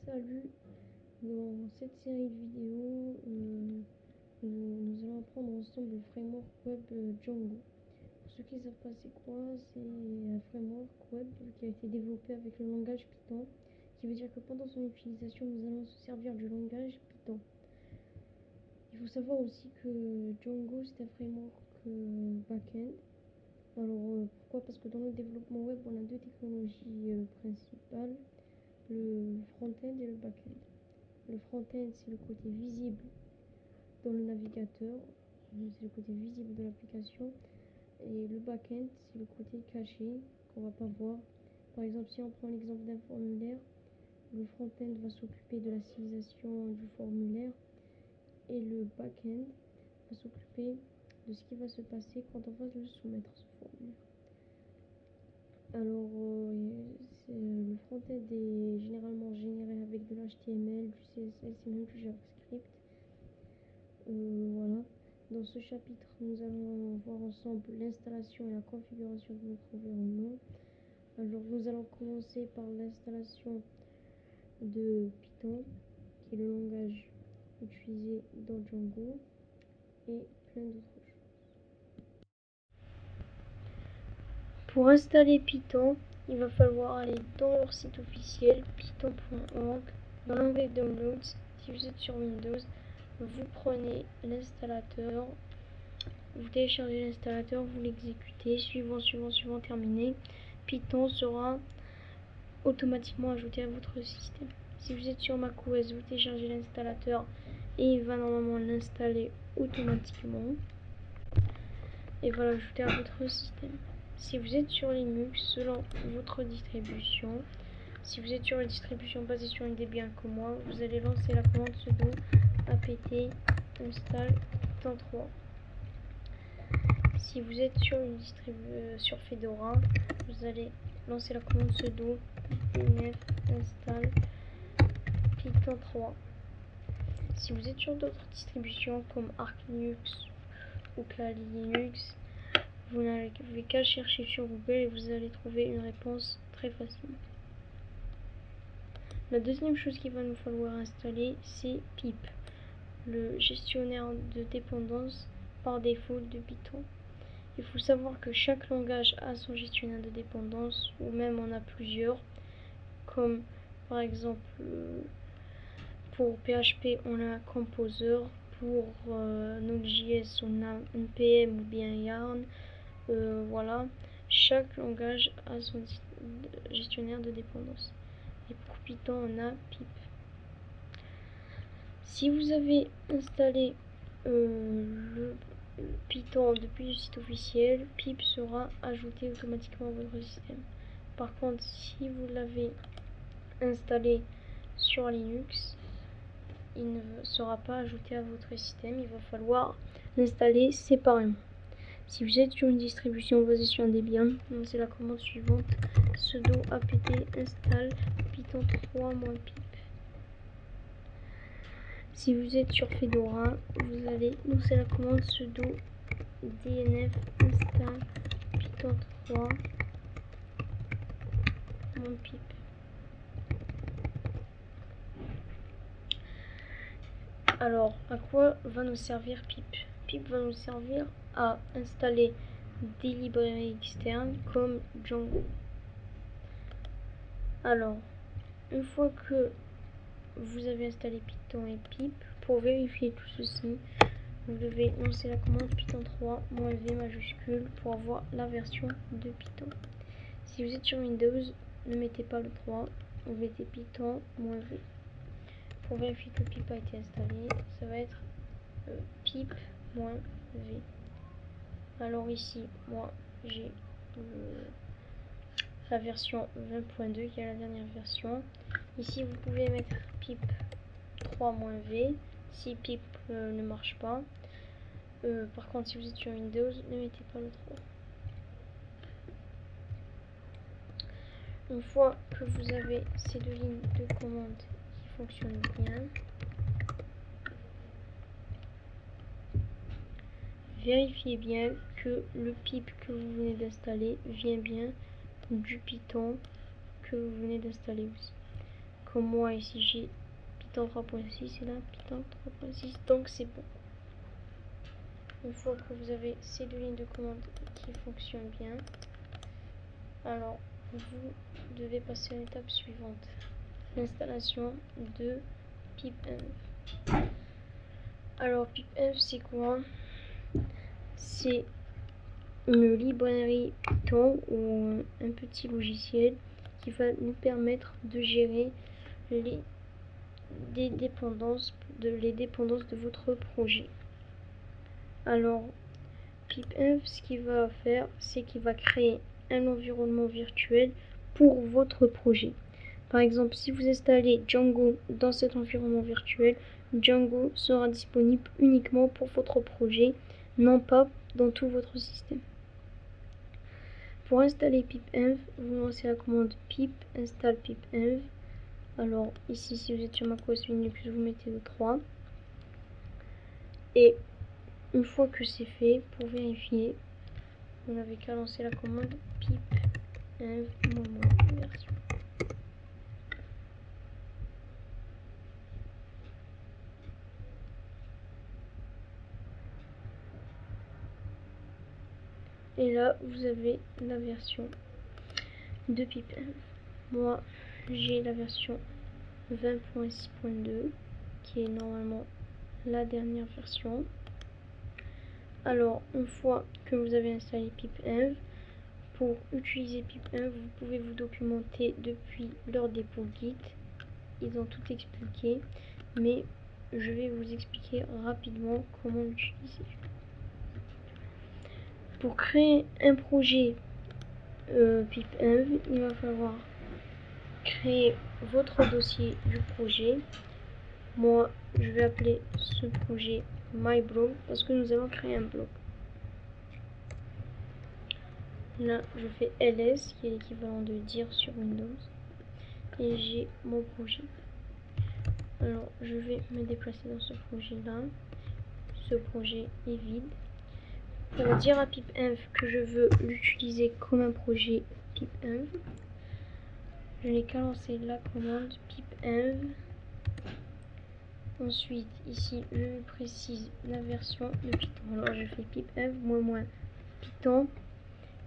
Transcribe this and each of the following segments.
Salut, dans cette série de vidéos, nous allons apprendre ensemble le framework web Django. Pour ceux qui ne savent pas c'est quoi, c'est un framework web qui a été développé avec le langage Python, qui veut dire que pendant son utilisation, nous allons se servir du langage Python. Il faut savoir aussi que Django c'est un framework back-end. Alors pourquoi? Parce que dans le développement web, on a deux technologies principales, le front-end et le back-end. Le front-end, c'est le côté visible dans le navigateur, c'est le côté visible de l'application. Et le back-end, c'est le côté caché qu'on va pas voir. Par exemple, si on prend l'exemple d'un formulaire, le front-end va s'occuper de la stylisation du formulaire et le back-end va s'occuper de ce qui va se passer quand on va le soumettre, ce formulaire. Alors, le front-end est généralement généré avec de l'HTML, du CSS et même du JavaScript. Voilà. Dans ce chapitre, nous allons voir ensemble l'installation et la configuration de notre environnement. Alors, nous allons commencer par l'installation de Python, qui est le langage utilisé dans Django, et plein d'autres choses. Pour installer Python, il va falloir aller dans leur site officiel, python.org, dans l'onglet Downloads. Si vous êtes sur Windows, vous prenez l'installateur, vous téléchargez l'installateur, vous l'exécutez, suivant, terminé. Python sera automatiquement ajouté à votre système. Si vous êtes sur macOS, vous téléchargez l'installateur et il va normalement l'installer automatiquement et va l'ajouter à votre système. Si vous êtes sur Linux, selon votre distribution, si vous êtes sur une distribution basée sur une Debian comme moi, vous allez lancer la commande sudo apt install Python 3. Si vous êtes sur une sur Fedora, vous allez lancer la commande sudo dnf install Python 3. Si vous êtes sur d'autres distributions comme Arch Linux ou Kali Linux, vous n'avez qu'à chercher sur Google et vous allez trouver une réponse très facilement. La deuxième chose qu'il va nous falloir installer, c'est pip, le gestionnaire de dépendance par défaut de Python. Il faut savoir que chaque langage a son gestionnaire de dépendance, ou même on a plusieurs, comme par exemple pour PHP on a Composer, pour Node.js on a NPM ou bien Yarn. Voilà, chaque langage a son gestionnaire de dépendance. Et pour Python on a pip. Si vous avez installé le Python depuis le site officiel, pip sera ajouté automatiquement à votre système. Par contre, si vous l'avez installé sur Linux, il ne sera pas ajouté à votre système. Il va falloir l'installer séparément. Si vous êtes sur une distribution basée sur un Debian, c'est la commande suivante, sudo apt install python 3-pip. Si vous êtes sur Fedora, vous allez lancer la commande sudo dnf install python 3-pip. Alors, à quoi va nous servir pip? Pip va nous servir à installer des librairies externes comme Django. Alors, une fois que vous avez installé Python et pip, pour vérifier tout ceci, vous devez lancer la commande python 3-v majuscule pour avoir la version de Python. Si vous êtes sur Windows, ne mettez pas le 3, vous mettez python-v. Pour vérifier que pip a été installé, ça va être pip-v. Alors ici, moi j'ai la version 20.2 qui est la dernière version. Ici vous pouvez mettre pip 3-v si pip ne marche pas. Par contre, si vous êtes sur Windows, ne mettez pas le 3. Une fois que vous avez ces deux lignes de commande qui fonctionnent bien, vérifiez bien que le pip que vous venez d'installer vient bien du Python que vous venez d'installer aussi. comme moi ici j'ai Python 3.6 et là Python 3.6, donc c'est bon. Une fois que vous avez ces deux lignes de commande qui fonctionnent bien, alors vous devez passer à l'étape suivante, l'installation de pipenv. Alors pipenv c'est quoi? C'est une librairie Python ou un petit logiciel qui va nous permettre de gérer les dépendances de votre projet. Alors pipenv, ce qu'il va faire, c'est qu'il va créer un environnement virtuel pour votre projet. Par exemple, si vous installez Django dans cet environnement virtuel, Django sera disponible uniquement pour votre projet, non pas dans tout votre système. Pour installer pipenv, vous lancez la commande pip install pipenv. Alors ici, si vous êtes sur macOS Linux, vous mettez le 3. Et une fois que c'est fait, pour vérifier, vous n'avez qu'à lancer la commande pipenv version. Et là, vous avez la version de pipenv. Moi, j'ai la version 20.6.2 qui est normalement la dernière version. Alors, une fois que vous avez installé pipenv, pour utiliser pipenv, vous pouvez vous documenter depuis leur dépôt Git. Ils ont tout expliqué, mais je vais vous expliquer rapidement comment l'utiliser. Pour créer un projet pipenv, il va falloir créer votre dossier du projet. Moi, je vais appeler ce projet myblog parce que nous allons créer un blog. Là, je fais ls qui est l'équivalent de dire sur Windows et j'ai mon projet. Alors, je vais me déplacer dans ce projet-là. Ce projet est vide. Pour dire à pipenv que je veux l'utiliser comme un projet pipenv, je n'ai qu'à lancer la commande pipenv. Ensuite, ici, je précise la version de Python. Alors, je fais pipenv --, Python.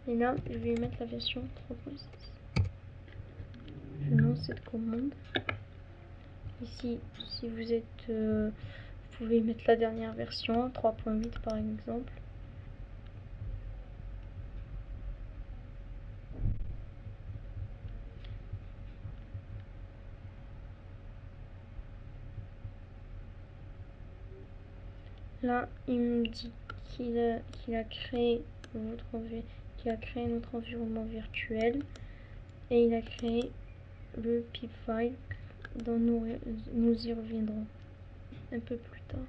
Et là, je vais mettre la version 3.6. Je lance cette commande. Ici, si vous êtes, vous pouvez mettre la dernière version, 3.8 par exemple. Là, il me dit qu'il a créé notre environnement virtuel et il a créé le pipfile dont nous y reviendrons un peu plus tard.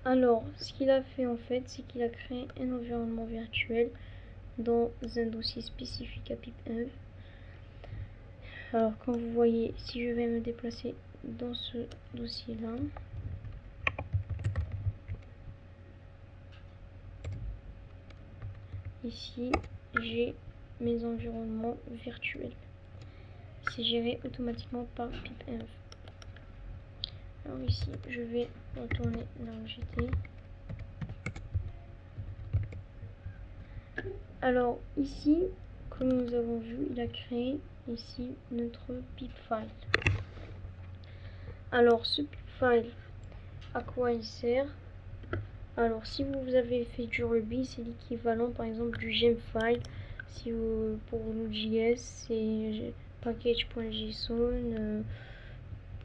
Alors, ce qu'il a fait en fait, c'est qu'il a créé un environnement virtuel dans un dossier spécifique à pipenv. Alors, comme vous voyez, si je vais me déplacer dans ce dossier-là, ici, j'ai mes environnements virtuels. C'est géré automatiquement par pipenv. Alors ici, je vais retourner là où j'étais. Alors ici, comme nous avons vu, il a créé ici notre pipfile. Alors ce pipfile, à quoi il sert? Alors si vous avez fait du Ruby, c'est l'équivalent par exemple du gemfile. Si vous, pour Node.js, c'est package.json.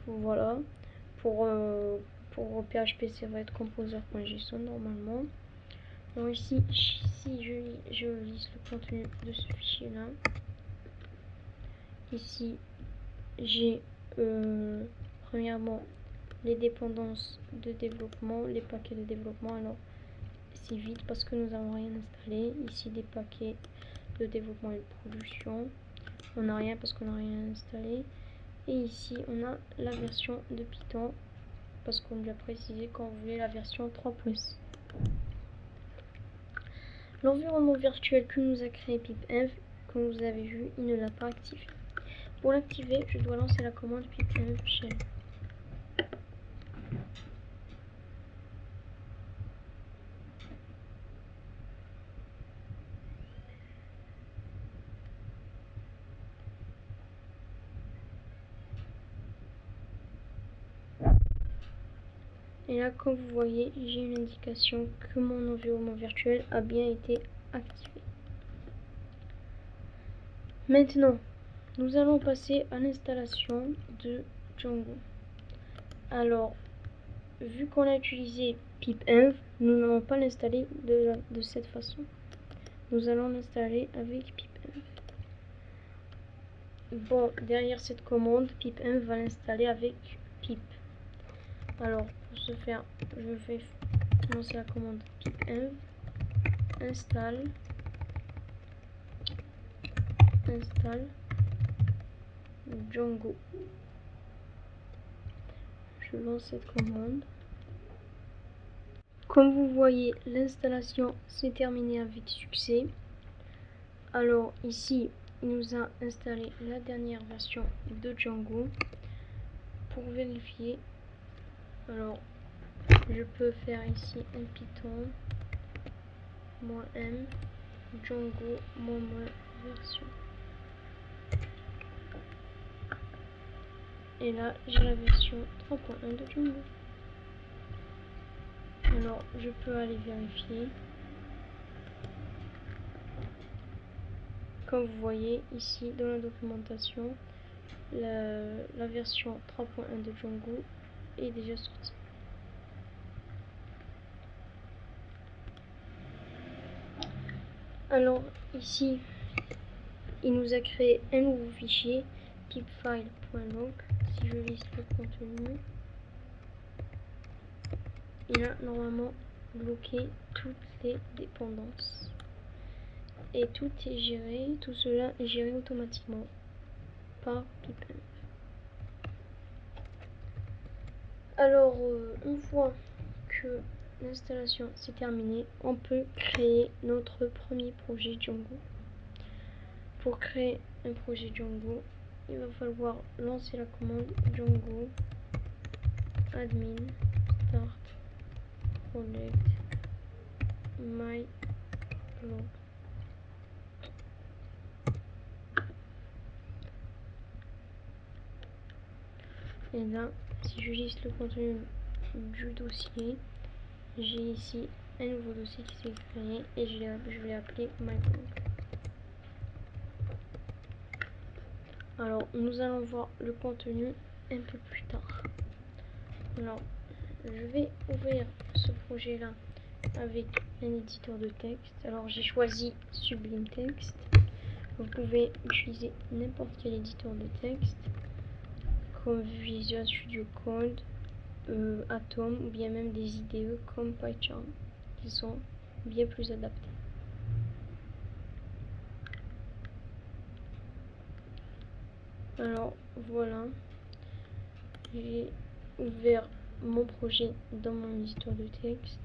Voilà. Pour PHP, ça va être composer.json normalement. Donc ici, si je liste le contenu de ce fichier là, ici j'ai premièrement les dépendances de développement, les paquets de développement. Alors c'est vide parce que nous n'avons rien installé. Ici des paquets de développement et de production, on n'a rien parce qu'on n'a rien installé. Et ici on a la version de Python parce qu'on lui a précisé qu'on voulait la version 3.6. L'environnement virtuel que nous a créé pipenv, comme vous avez vu, il ne l'a pas activé. Pour l'activer, je dois lancer la commande pip-env shell. Et là, comme vous voyez, j'ai une indication que mon environnement virtuel a bien été activé. Maintenant, nous allons passer à l'installation de Django. Alors, vu qu'on a utilisé pip-env, nous n'allons pas l'installer de cette façon. Nous allons l'installer avec pip-env. Bon, derrière cette commande, pip-env va l'installer avec pip. Alors, pour ce faire, je vais lancer la commande pip-env install Django. Je lance cette commande. Comme vous voyez, l'installation s'est terminée avec succès. Alors ici, il nous a installé la dernière version de Django. Pour vérifier, alors je peux faire ici un Python -m Django version. Et là, j'ai la version 3.1 de Django. Alors, je peux aller vérifier. Comme vous voyez ici dans la documentation, la version 3.1 de Django est déjà sortie. Alors ici, il nous a créé un nouveau fichier pipfile.log. Si je liste le contenu, il a normalement bloqué toutes les dépendances. Et tout est géré, tout cela est géré automatiquement par pip-env. Alors, une fois que l'installation s'est terminée, on peut créer notre premier projet Django. Pour créer un projet Django, il va falloir lancer la commande Django admin start project my blog. Et là, si je liste le contenu du dossier, j'ai ici un nouveau dossier qui s'est créé et je vais appeler myblog. Alors, nous allons voir le contenu un peu plus tard. Alors, je vais ouvrir ce projet-là avec un éditeur de texte. Alors, j'ai choisi Sublime Text. Vous pouvez utiliser n'importe quel éditeur de texte, comme Visual Studio Code, Atom, ou bien même des IDE comme PyCharm, qui sont bien plus adaptés. Alors, voilà. J'ai ouvert mon projet dans mon éditeur de texte.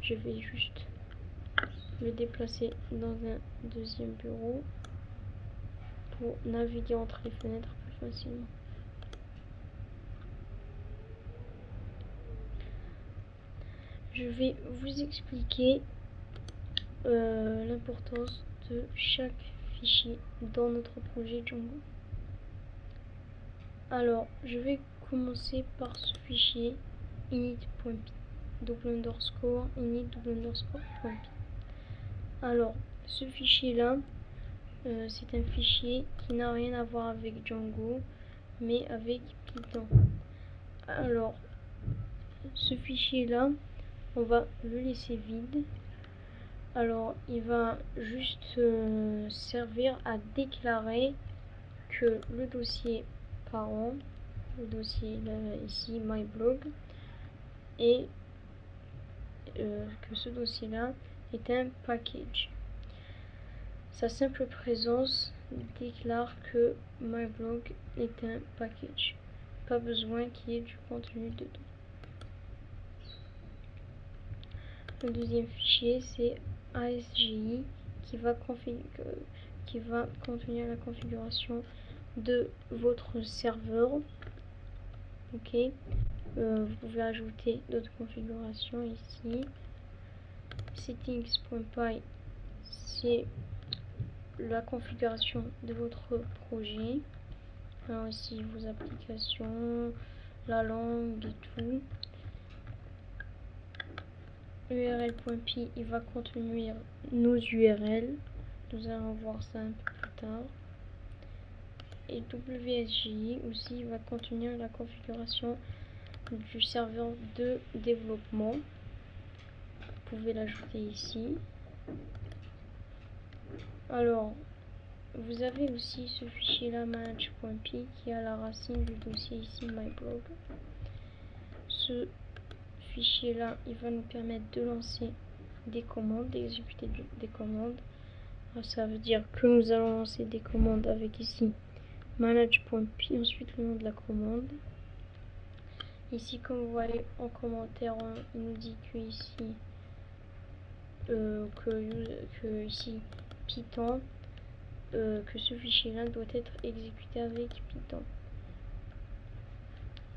Je vais juste le déplacer dans un deuxième bureau pour naviguer entre les fenêtres plus facilement. Je vais vous expliquer l'importance de chaque fichier dans notre projet Django. Alors, je vais commencer par ce fichier init.py, init_.py. Alors, ce fichier-là, c'est un fichier qui n'a rien à voir avec Django, mais avec Python. Alors, ce fichier-là, on va le laisser vide. Alors, il va juste servir à déclarer que le dossier parent, le dossier là, ici myblog, et que ce dossier-là est un package. Sa simple présence déclare que myblog est un package. Pas besoin qu'il y ait du contenu dedans. Le deuxième fichier, c'est ASGI qui va contenir la configuration de votre serveur. Ok, vous pouvez ajouter d'autres configurations ici. Settings.py, c'est la configuration de votre projet. Alors ici vos applications, la langue et tout. url.py, il va contenir nos URL. Nous allons voir ça un peu plus tard. Et WSGI aussi va contenir la configuration du serveur de développement. Vous pouvez l'ajouter ici. Alors, vous avez aussi ce fichier là, manage.py, qui est à la racine du dossier ici, myblog. Ce fichier là, il va nous permettre de lancer des commandes, d'exécuter des commandes. Alors, ça veut dire que nous allons lancer des commandes avec ici manage.py, ensuite le nom de la commande. Ici, comme vous voyez en commentaire, il nous dit que ici, que ici Python, que ce fichier-là doit être exécuté avec Python.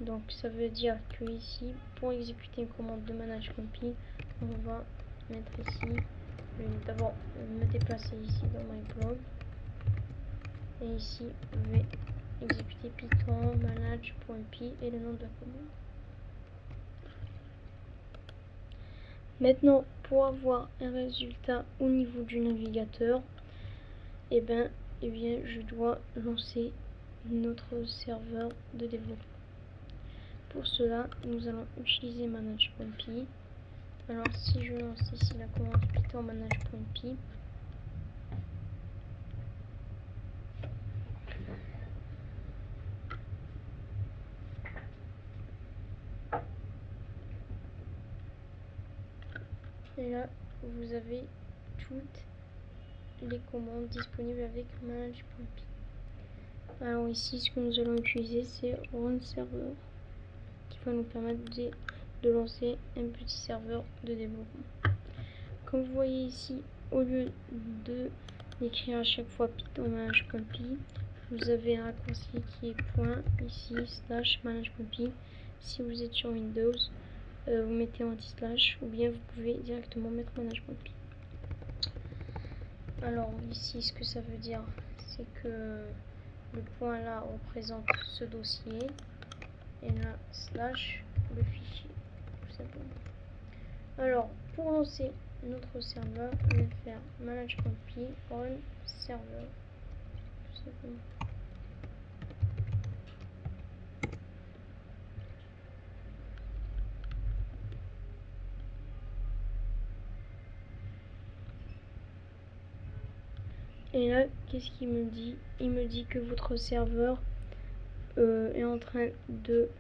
Donc ça veut dire que ici, pour exécuter une commande de manage.py, on va mettre ici, je vais d'abord me déplacer ici dans myblog, et ici je vais exécuter Python manage.py et le nom de la commande. Maintenant, pour avoir un résultat au niveau du navigateur, et bien je dois lancer notre serveur de développement. Pour cela, nous allons utiliser manage.py. Alors si je lance ici la commande python manage.py, et là vous avez toutes les commandes disponibles avec manage.py. Alors ici, ce que nous allons utiliser, c'est run server, qui va nous permettre de lancer un petit serveur de développement. Comme vous voyez ici, au lieu de d'écrire à chaque fois python manage.py, vous avez un raccourci qui est point ici slash manage.py. Si vous êtes sur Windows, vous mettez anti-slash, ou bien vous pouvez directement mettre manage.py. Alors ici, ce que ça veut dire, c'est que le point là représente ce dossier et là slash le fichier, tout simplement. Alors pour lancer notre serveur, on va faire manage.py run server, tout simplement. Et là, qu'est-ce qu'il me dit? Il me dit que votre serveur est en train de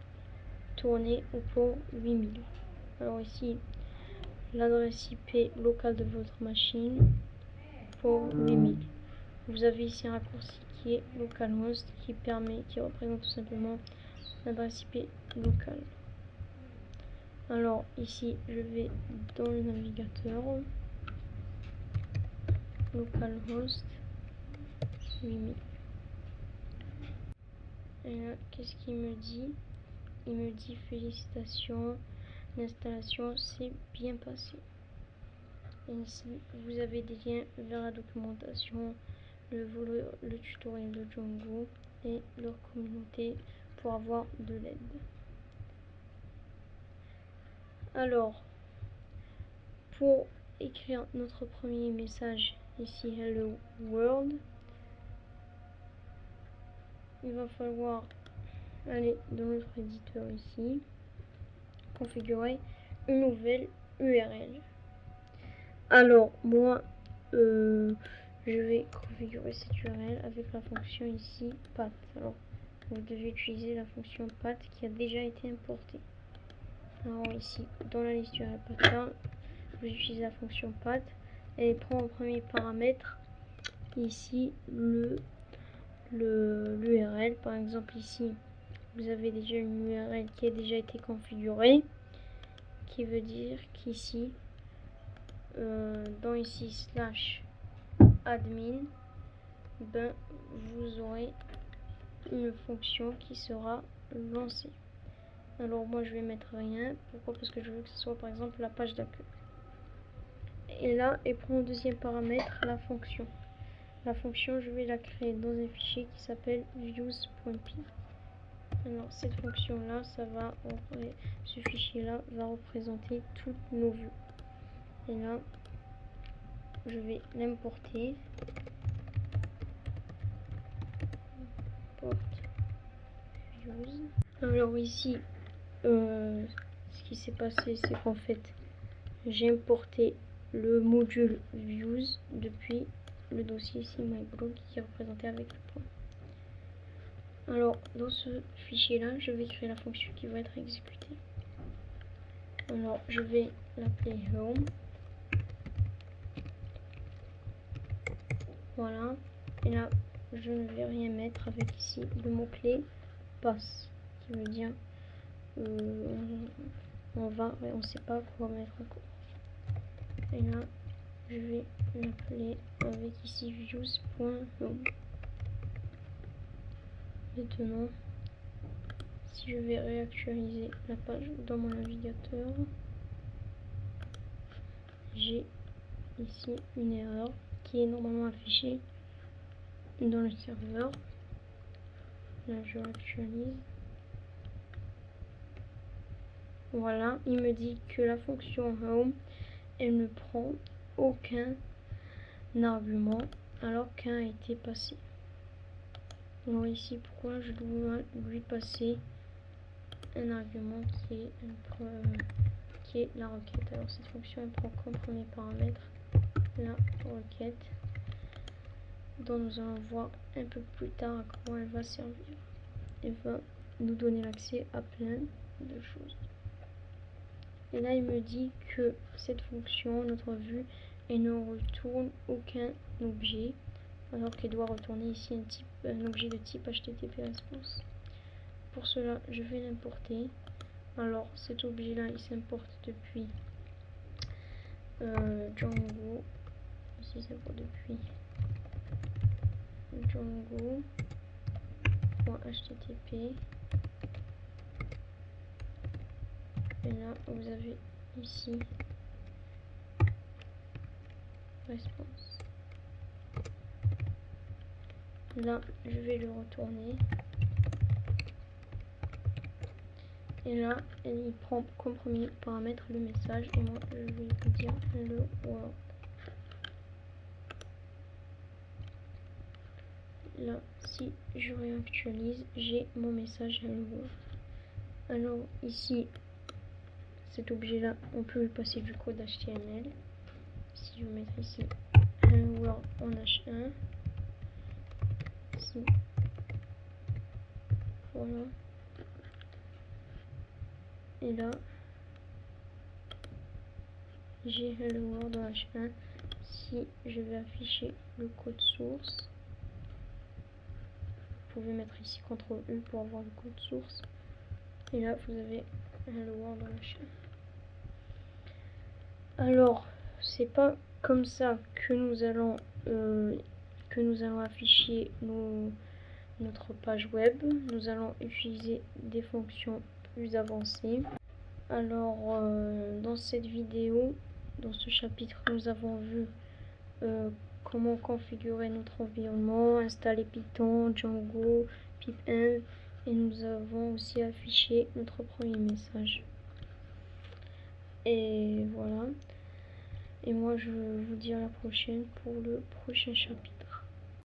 tourner au port 8000. Alors ici, l'adresse IP locale de votre machine, port 8000. Vous avez ici un raccourci qui est localhost qui représente tout simplement l'adresse IP locale. Alors ici, je vais dans le navigateur, localhost 8000. Et là, qu'est-ce qu'il me dit? Il me dit félicitations, l'installation s'est bien passée. Et ici, vous avez des liens vers la documentation, le tutoriel de Django et leur communauté pour avoir de l'aide. Alors, pour écrire notre premier message, ici Hello World, il va falloir aller dans notre éditeur ici, configurer une nouvelle URL. Alors, moi, je vais configurer cette URL avec la fonction ici path. Alors, vous devez utiliser la fonction path qui a déjà été importée. Alors ici, dans la liste URL path, vous utilisez la fonction path et prend en premier paramètre ici l'URL. Par exemple ici, vous avez déjà une URL qui a déjà été configurée, qui veut dire qu'ici, dans ici slash admin, ben vous aurez une fonction qui sera lancée. Alors moi je vais mettre rien. Pourquoi? Parce que je veux que ce soit par exemple la page d'accueil. Et là, elle prend en deuxième paramètre la fonction. La fonction, je vais la créer dans un fichier qui s'appelle views.py. Alors cette fonction là, ce fichier là va représenter toutes nos vues. Et là, je vais l'importer. Import views. Alors ici, ce qui s'est passé, c'est qu'en fait, j'ai importé le module views depuis le dossier ici myblog qui est représenté avec le point. Alors dans ce fichier là, je vais créer la fonction qui va être exécutée. Alors je vais l'appeler home. Voilà. Et là, je ne vais rien mettre avec ici le mot-clé pass, qui veut dire on sait pas quoi mettre encore. Et là, je vais l'appeler avec ici views.home. Maintenant, si je vais réactualiser la page dans mon navigateur, j'ai ici une erreur qui est normalement affichée dans le serveur. Là, je réactualise. Voilà, il me dit que la fonction home, elle ne prend aucun argument alors qu'un a été passé. Alors ici, pourquoi je dois lui passer un argument qui est la requête. Alors cette fonction, elle prend comme premier paramètre la requête, dont nous allons voir un peu plus tard à quoi elle va servir. Elle va nous donner l'accès à plein de choses. Et là, il me dit que cette fonction, notre vue, elle ne retourne aucun objet, alors qu'elle doit retourner ici un objet de type HTTP response. Pour cela, je vais l'importer. Alors, cet objet-là, il s'importe depuis Django. Ici, ça va depuis Django.http. Et là, vous avez ici response. Là, je vais le retourner. Et là, il prend comme premier paramètre le message. Et moi, je vais lui dire hello world. Là, si je réactualise, j'ai mon message hello world. Alors, ici, cet objet-là, on peut lui passer du code HTML. Si je vais mettre ici hello world en H1. Ici. Voilà. Et là, j'ai hello world en H1. Si je vais afficher le code source, vous pouvez mettre ici CTRL-U pour avoir le code source. Et là, vous avez hello world en H1. Alors, c'est pas comme ça que nous allons afficher notre page web. Nous allons utiliser des fonctions plus avancées. Alors, dans cette vidéo, dans ce chapitre, nous avons vu comment configurer notre environnement, installer Python, Django, pip1, et nous avons aussi affiché notre premier message. Et voilà. Et moi, je vous dis à la prochaine pour le prochain chapitre.